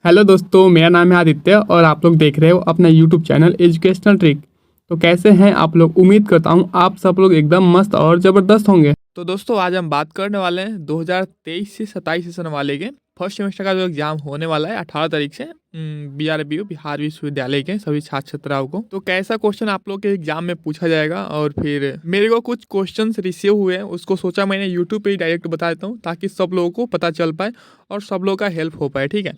Hello दोस्तों, मेरा नाम है आदित्य और आप लोग देख रहे हो अपना यूट्यूब चैनल एजुकेशनल ट्रिक। तो कैसे हैं आप लोग? उम्मीद करता हूँ आप सब लोग एकदम मस्त और ज़बरदस्त होंगे। तो दोस्तों आज हम बात करने वाले हैं 2023 से 27 सेशन वाले के फर्स्ट सेमेस्टर का जो एग्जाम होने वाला है 18 तारीख से BRBU बिहार विश्वविद्यालय के सभी छात्र छात्राओं को। तो कैसा क्वेश्चन आप लोग के एग्जाम में पूछा जाएगा, और फिर मेरे को कुछ क्वेश्चंस रिसीव हुए हैं, उसको सोचा मैंने यूट्यूब पे ही डायरेक्ट बता देता हूँ ताकि सब लोगों को पता चल पाए और सब लोगों का हेल्प हो पाए। ठीक है,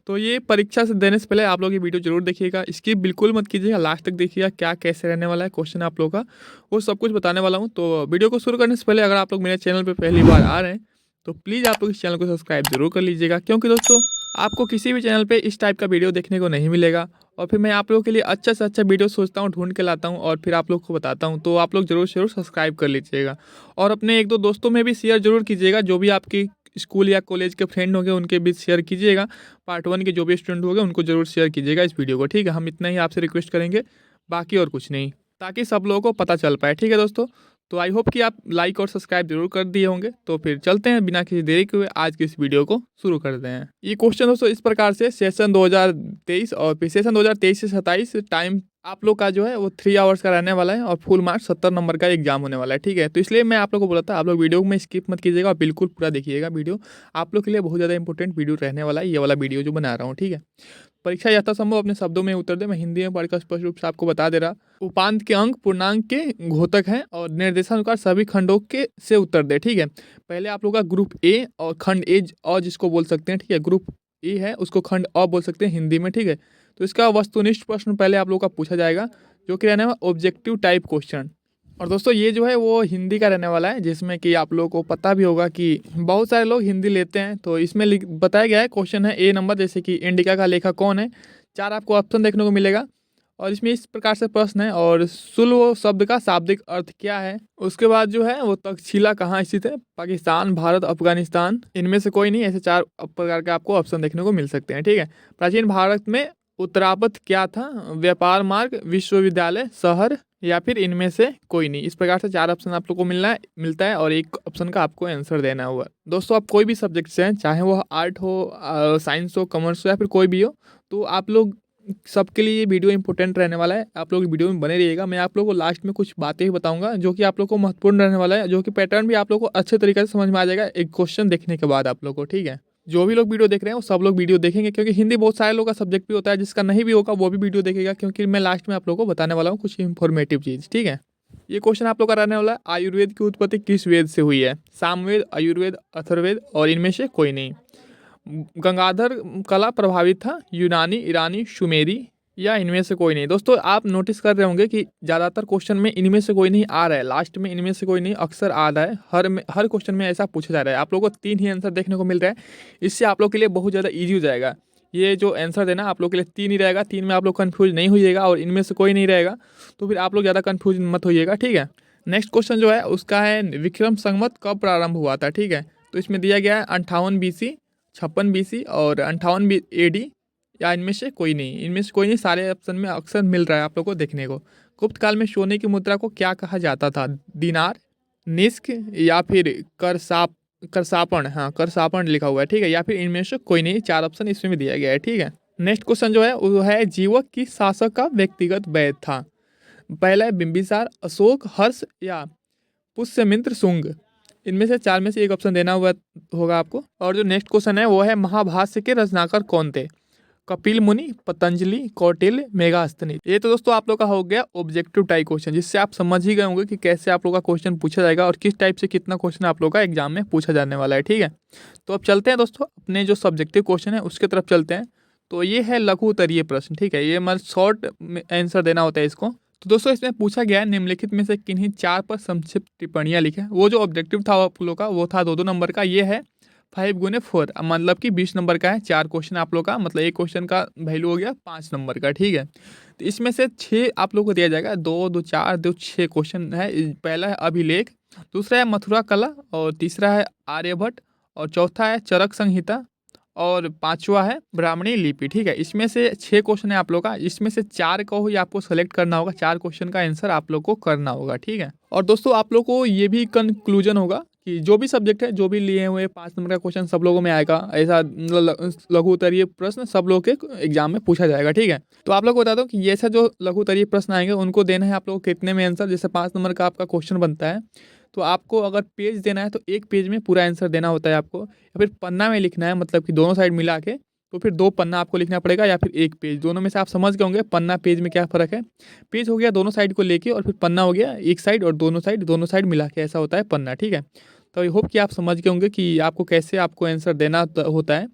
तो ये परीक्षा से देने से पहले आप लोग ये वीडियो जरूर देखिएगा, स्किप बिल्कुल मत कीजिएगा, लास्ट तक देखिएगा क्या कैसे रहने वाला है क्वेश्चन आप लोगों का, वो सब कुछ बताने वाला हूँ। तो वीडियो को शुरू करने से पहले अगर आप लोग मेरे चैनल पे पहली बार आ रहे हैं तो प्लीज़ आप लोग इस चैनल को सब्सक्राइब जरूर कर लीजिएगा, क्योंकि दोस्तों आपको किसी भी चैनल पे इस टाइप का वीडियो देखने को नहीं मिलेगा। और फिर मैं आप लोगों के लिए अच्छा से अच्छा वीडियो सोचता हूँ, ढूंढ के लाता हूँ और फिर आप लोग को बताता हूँ। तो आप लोग जरूर जरूर सब्सक्राइब कर लीजिएगा और अपने एक दो दोस्तों में भी शेयर जरूर कीजिएगा, जो भी आपकी स्कूल या कॉलेज के फ्रेंड होंगे उनके बीच शेयर कीजिएगा। पार्ट 1 के जो भी स्टूडेंट होंगे उनको जरूर शेयर कीजिएगा इस वीडियो को। ठीक है, हम इतना ही आपसे रिक्वेस्ट करेंगे, बाकी और कुछ नहीं, ताकि सब लोगों को पता चल पाए। ठीक है दोस्तों, तो आई होप कि आप लाइक और सब्सक्राइब जरूर कर दिए होंगे। तो फिर चलते हैं बिना किसी देरी के हुए आज की इस वीडियो को शुरू करते हैं। ये क्वेश्चन दोस्तों इस प्रकार से सेशन 2023 और फिर सेशन 2023 से 27 टाइम आप लोग का जो है वो 3 आवर्स का रहने वाला है और फुल मार्क्स 70 नंबर का एग्जाम होने वाला है। ठीक है, तो इसलिए मैं आप लोग को बोला था आप लोग वीडियो में स्किप मत कीजिएगा और बिल्कुल पूरा देखिएगा वीडियो। आप लोग के लिए बहुत ज़्यादा इंपॉर्टेंट वीडियो रहने वाला है ये वाला वीडियो जो बना रहा हूँ। ठीक है, परीक्षा यथासंभव अपने शब्दों में उत्तर दे, मैं हिंदी में पढ़कर स्पष्ट रूप से आपको बता दे रहा। उपांत के अंक पूर्णांक के घोतक हैं और निर्देशानुसार सभी खंडों के से उत्तर दे। ठीक है, पहले आप लोग का ग्रुप ए और खंड ए और जिसको बोल सकते हैं, ठीक है, ग्रुप ए है उसको खंड अ बोल सकते हैं हिंदी में। ठीक है, तो इसका वस्तुनिष्ठ प्रश्न पहले आप लोग का पूछा जाएगा, जो कि रहने वाला ऑब्जेक्टिव टाइप क्वेश्चन। और दोस्तों ये जो है वो हिंदी का रहने वाला है, जिसमें कि आप लोगों को पता भी होगा कि बहुत सारे लोग हिंदी लेते हैं। तो इसमें बताया गया है, क्वेश्चन है ए नंबर, जैसे कि इंडिका का लेखक कौन है। 4 आपको ऑप्शन देखने को मिलेगा और इसमें इस प्रकार से प्रश्न है, और सुलभ शब्द का शाब्दिक अर्थ क्या है। उसके बाद जो है वो तक्षशिला कहाँ स्थित है, पाकिस्तान, भारत, अफगानिस्तान, इनमें से कोई नहीं। ऐसे 4 प्रकार के आपको ऑप्शन देखने को मिल सकते हैं। ठीक है, प्राचीन भारत में उत्तरापथ क्या था, व्यापार मार्ग, विश्वविद्यालय, शहर, या फिर इनमें से कोई नहीं। इस प्रकार से 4 ऑप्शन आप लोग को मिलता है और एक ऑप्शन का आपको आंसर देना होगा। दोस्तों आप कोई भी सब्जेक्ट से हैं, चाहे वो आर्ट हो, साइंस हो, कॉमर्स हो या फिर कोई भी हो, तो आप लोग सबके लिए ये वीडियो इंपॉर्टेंट रहने वाला है। आप लोग वीडियो में बने रहिएगा, मैं आप लोग को लास्ट में कुछ बातें ही बताऊंगा जो कि आप लोग को महत्वपूर्ण रहने वाला है, जो कि पैटर्न भी आप लोग को अच्छे तरीके से समझ में आ जाएगा एक क्वेश्चन देखने के बाद आप लोग को। ठीक है, जो भी लोग वीडियो देख रहे हैं वो सब लोग वीडियो देखेंगे, क्योंकि हिंदी बहुत सारे लोगों का सब्जेक्ट भी होता है, जिसका नहीं भी होगा वो भी वीडियो देखेगा, क्योंकि मैं लास्ट में आप लोगों को बताने वाला हूँ कुछ इंफॉर्मेटिव चीज़। ठीक है, ये क्वेश्चन आप लोग का रहने वाला है, आयुर्वेद की उत्पत्ति किस वेद से हुई है, सामवेद, आयुर्वेद, अथर्ववेद, और इनमें से कोई नहीं। गंगाधर कला प्रभावित था, यूनानी, ईरानी, सुमेरी, या इनमें से कोई नहीं। दोस्तों आप नोटिस कर रहे होंगे कि ज़्यादातर क्वेश्चन में इनमें से कोई नहीं आ रहा है, लास्ट में इनमें से कोई नहीं अक्सर आ रहा है। हर क्वेश्चन में ऐसा पूछा जा रहा है। आप लोगों को 3 ही आंसर देखने को मिल रहा है, इससे आप लोग के लिए बहुत ज़्यादा ईजी हो जाएगा। ये जो आंसर देना आप लोग के लिए 3 ही रहेगा, 3 में आप लोग कन्फ्यूज नहीं होइएगा और इनमें से कोई नहीं रहेगा, तो फिर आप लोग ज़्यादा कन्फ्यूज मत होइएगा। ठीक है, नेक्स्ट क्वेश्चन जो है उसका है विक्रम संवत कब प्रारंभ हुआ था। ठीक है, तो इसमें दिया गया है 58 BC, 56 BC और 58 AD, या इनमें से कोई नहीं। इनमें से कोई नहीं, सारे ऑप्शन में अक्सर मिल रहा है आप लोग को देखने को। गुप्त काल में सोने की मुद्रा को क्या कहा जाता था, दिनार, निस्क, या फिर करसापण, हाँ करसापण लिखा हुआ है। ठीक है, या फिर इनमें से कोई नहीं, 4 ऑप्शन इसमें भी दिया गया है। ठीक है, नेक्स्ट क्वेश्चन जो है वो है जीवक की शासक का व्यक्तिगत वैध था। पहला है बिंबिसार, अशोक, हर्ष, या पुष्यमित्र शुंग। इनमें से 4 में से एक ऑप्शन देना हुआ होगा आपको। और जो नेक्स्ट क्वेश्चन है वो है महाभाष्य के रचनाकार कौन थे, कपिल मुनि, पतंजलि, कौटिल्य, मेघास्तनी। ये तो दोस्तों आप लोग का हो गया ऑब्जेक्टिव टाइप क्वेश्चन, जिससे आप समझ ही गए होंगे कि कैसे आप लोग का क्वेश्चन पूछा जाएगा और किस टाइप से कितना क्वेश्चन आप लोग का एग्जाम में पूछा जाने वाला है। ठीक है, तो अब चलते हैं दोस्तों अपने जो सब्जेक्टिव क्वेश्चन है उसके तरफ चलते हैं। तो ये है लघु उत्तरीय प्रश्न। ठीक है, ये मतलब शॉर्ट आंसर देना होता है इसको। तो दोस्तों इसमें पूछा गया है निम्नलिखित में से किन्हीं 4 पर संक्षिप्त टिप्पणियां लिखें। वो जो ऑब्जेक्टिव था आप लोग का वो था 2-2 नंबर का, ये है 5 × 4, मतलब कि 20 नंबर का है। 4 क्वेश्चन आप लोग का, मतलब एक क्वेश्चन का वैल्यू हो गया 5 नंबर का। ठीक है, तो इसमें से 6 आप लोग को दिया जाएगा, 2 2 4 2 6 क्वेश्चन है। पहला है अभिलेख, दूसरा है मथुरा कला, और तीसरा है आर्यभट्ट, और चौथा है चरक संहिता, और 5वां है ब्राह्मणी लिपि। ठीक है, इसमें से 6 क्वेश्चन है आप लोग का, इसमें से 4 को ही आपको सेलेक्ट करना होगा, 4 क्वेश्चन का आंसर आप लोग को करना होगा। ठीक है, और दोस्तों आप लोग को ये भी कंक्लूजन होगा कि जो भी सब्जेक्ट है, जो भी लिए हुए 5 नंबर का क्वेश्चन सब लोगों में आएगा, ऐसा लघु उत्तरीय प्रश्न सब लोग के एग्जाम में पूछा जाएगा, ठीक है। तो आप लोग को बता दो कि ये ऐसा जो लघु उत्तरीय प्रश्न आएंगे उनको देना है आप लोग को कितने में आंसर। जैसे 5 नंबर का आपका क्वेश्चन बनता है तो आपको अगर पेज देना है तो एक पेज में पूरा आंसर देना होता है आपको, या फिर पन्ना में लिखना है, मतलब कि दोनों साइड मिला के, तो फिर 2 पन्ना आपको लिखना पड़ेगा या फिर एक पेज, दोनों में से आप समझ गए होंगे पन्ना पेज में क्या फ़र्क है। पेज हो गया दोनों साइड को लेके, और फिर पन्ना हो गया एक साइड, और दोनों साइड मिला के ऐसा होता है पन्ना, ठीक है। तो आई होप कि आप समझ गए होंगे कि आपको कैसे आपको आंसर देना होता है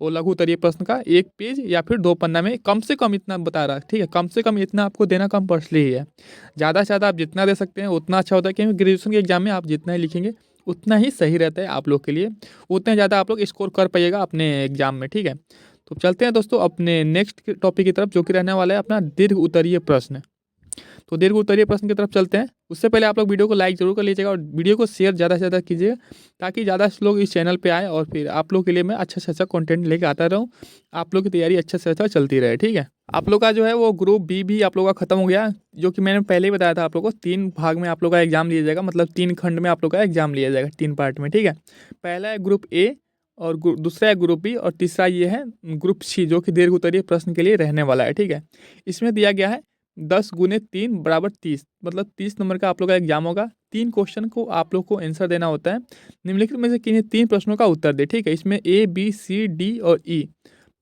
वो लघु उत्तरीय प्रश्न का, एक पेज या फिर 2 पन्ना में कम से कम इतना बता रहा है, ठीक है। कम से कम इतना आपको देना कंपल्सरी ही है। ज़्यादा से ज़्यादा आप जितना दे सकते हैं उतना अच्छा होता है, क्योंकि ग्रेजुएशन के एग्जाम में आप जितना ही लिखेंगे उतना ही सही रहता है आप लोग के लिए, उतना ज़्यादा आप लोग स्कोर कर पाइएगा अपने एग्जाम में, ठीक है। तो चलते हैं दोस्तों अपने नेक्स्ट टॉपिक की तरफ, जो कि रहने वाला है अपना दीर्घ उत्तरीय प्रश्न। तो दीर्घ उत्तरीय प्रश्न की तरफ चलते हैं। उससे पहले आप लोग वीडियो को लाइक जरूर कर लीजिएगा और वीडियो को शेयर ज़्यादा से ज़्यादा कीजिएगा, ताकि ज़्यादा लोग इस चैनल पे आए और फिर आप लोग के लिए मैं अच्छा से अच्छा कंटेंट लेके आता रहूँ, आप लोग की तैयारी अच्छे से अच्छा चलती रहे, ठीक है। आप लोग का जो है वो ग्रुप बी भी आप लोग का खत्म हो गया, जो कि मैंने पहले ही बताया था आप लोग को। 3 भाग में आप लोग का एग्जाम लिया जाएगा, मतलब 3 खंड में आप लोग का एग्जाम लिया जाएगा, 3 पार्ट में, ठीक है। पहला है ग्रुप ए, और दूसरा है ग्रुप बी, और तीसरा ये है ग्रुप सी, जो कि दीर्घ उत्तरीय प्रश्न के लिए रहने वाला है, ठीक है। इसमें दिया गया है 10 × 3 = 30, मतलब 30 नंबर का आप लोग का एग्जाम होगा। 3 क्वेश्चन को आप लोग को आंसर देना होता है। निम्नलिखित में से किन्हीं 3 प्रश्नों का उत्तर दे, ठीक है। इसमें ए, बी, सी, डी और ई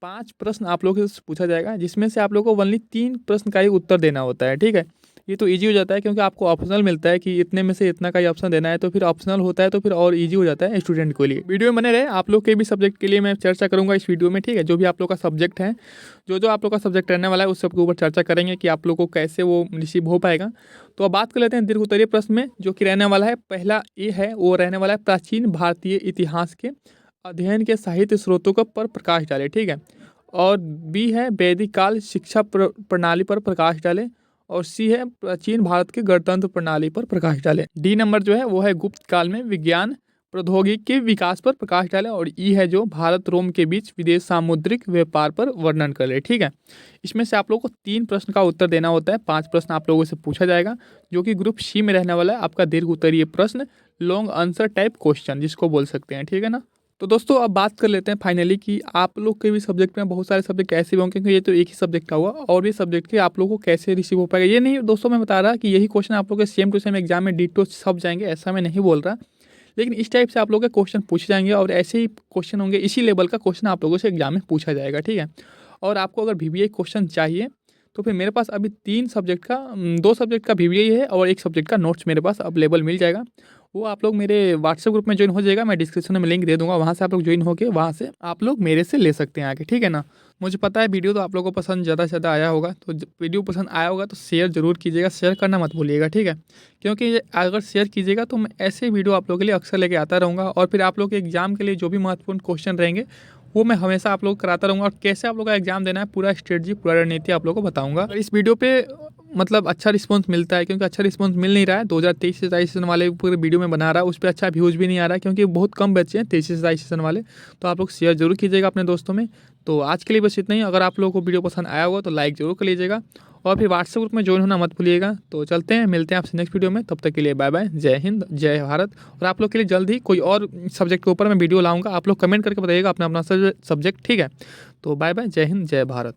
5 प्रश्न आप लोग से पूछा जाएगा, जिसमें से आप लोग को ओनली 3 प्रश्न का ही उत्तर देना होता है, ठीक है। ये तो इजी हो जाता है, क्योंकि आपको ऑप्शनल मिलता है कि इतने में से इतना का ही ऑप्शन देना है, तो फिर ऑप्शनल होता है तो फिर और इजी हो जाता है स्टूडेंट के लिए। वीडियो में बने रहे, आप लोग के भी सब्जेक्ट के लिए मैं चर्चा करूंगा इस वीडियो में, ठीक है। जो भी आप लोग का सब्जेक्ट है, जो आप लोग का सब्जेक्ट रहने वाला है, उस सब के ऊपर चर्चा करेंगे कि आप लोग को कैसे वो रिसीव हो पाएगा। तो अब बात कर लेते हैं दीर्घ उत्तरीय प्रश्न में, जो कि रहने वाला है पहला ए है, वो रहने वाला है प्राचीन भारतीय इतिहास के अध्ययन के साहित्य स्रोतों पर प्रकाश डाले, ठीक है। और बी है वैदिक काल शिक्षा प्रणाली पर प्रकाश डाले, और सी है प्राचीन भारत के गणतंत्र प्रणाली पर प्रकाश डाले। डी नंबर जो है वो है गुप्त काल में विज्ञान प्रौद्योगिकी के विकास पर प्रकाश डाले, और ई है जो भारत रोम के बीच विदेश सामुद्रिक व्यापार पर वर्णन करे, ठीक है। इसमें से आप लोगों को 3 प्रश्न का उत्तर देना होता है। 5 प्रश्न आप लोगों से पूछा जाएगा, जो कि ग्रुप सी में रहने वाला है आपका दीर्घ उत्तरीय प्रश्न, लॉन्ग आंसर टाइप क्वेश्चन जिसको बोल सकते हैं, ठीक है ना। तो दोस्तों अब बात कर लेते हैं फाइनली कि आप लोग के भी सब्जेक्ट में बहुत सारे सब्जेक्ट ऐसे भी होंगे, क्योंकि ये तो एक ही सब्जेक्ट का हुआ, और भी सब्जेक्ट के आप लोगों को कैसे रिसीव हो पाएगा। ये नहीं दोस्तों मैं बता रहा कि यही क्वेश्चन आप लोग के सेम टू सेम एग्जाम में डिटो सब जाएंगे, ऐसा मैं नहीं बोल रहा, लेकिन इस टाइप से आप लोग के क्वेश्चन पूछे जाएंगे, और ऐसे ही क्वेश्चन होंगे, इसी लेवल का क्वेश्चन आप लोगों से एग्जाम में पूछा जाएगा, ठीक है। और आपको अगर VBA क्वेश्चन चाहिए तो फिर मेरे पास अभी 2 सब्जेक्ट का VBA है, और 1 सब्जेक्ट का नोट्स मेरे पास अवेलेबल मिल जाएगा। वो आप लोग मेरे व्हाट्सएप ग्रुप में ज्वाइन हो जाएगा, मैं डिस्क्रिप्शन में लिंक दे दूंगा, वहाँ से आप लोग ज्वाइन होकर वहाँ से आप लोग मेरे से ले सकते हैं आगे, ठीक है ना। मुझे पता है वीडियो तो आप लोगों को पसंद ज़्यादा से ज़्यादा आया होगा, तो वीडियो पसंद आया होगा तो शेयर जरूर कीजिएगा, शेयर करना मत भूलिएगा, ठीक है। क्योंकि अगर शेयर कीजिएगा तो मैं ऐसे वीडियो आप लोगों के लिए अक्सर लेके आता रहूँगा, और फिर आप लोग के एग्जाम के लिए जो भी महत्वपूर्ण क्वेश्चन रहेंगे वो मैं हमेशा आप लोग कराता रहूँगा, और कैसे आप लोग का एग्जाम देना है पूरा स्ट्रेटजी पूरा रणनीति आप लोग को बताऊँगा। इस वीडियो पे मतलब अच्छा रिस्पांस मिलता है, क्योंकि अच्छा रिस्पांस मिल नहीं रहा है। 2023 से 23 सीजन वाले पूरे वीडियो में बना रहा है, उस पर अच्छा व्यूज़ भी नहीं आ रहा है, क्योंकि बहुत कम बच्चे हैं 23 से 27 सीजन वाले। तो आप लोग शेयर जरूर कीजिएगा अपने दोस्तों में। तो आज के लिए बस इतना ही। अगर आप लोगों को वीडियो पसंद आया होगा तो लाइक जरूर कर लीजिएगा, और फिर व्हाट्सएप ग्रुप में ज्वाइन होना मत भूलिएगा। तो चलते हैं, मिलते हैं आपसे नेक्स्ट वीडियो में, तब तक के लिए बाय बाय, जय हिंद, जय भारत। और आप लोग के लिए जल्द ही कोई और सब्जेक्ट के ऊपर मैं वीडियो लाऊंगा, आप लोग कमेंट करके बताइएगा अपना अपना सब्जेक्ट, ठीक है। तो बाय बाय, जय हिंद, जय भारत।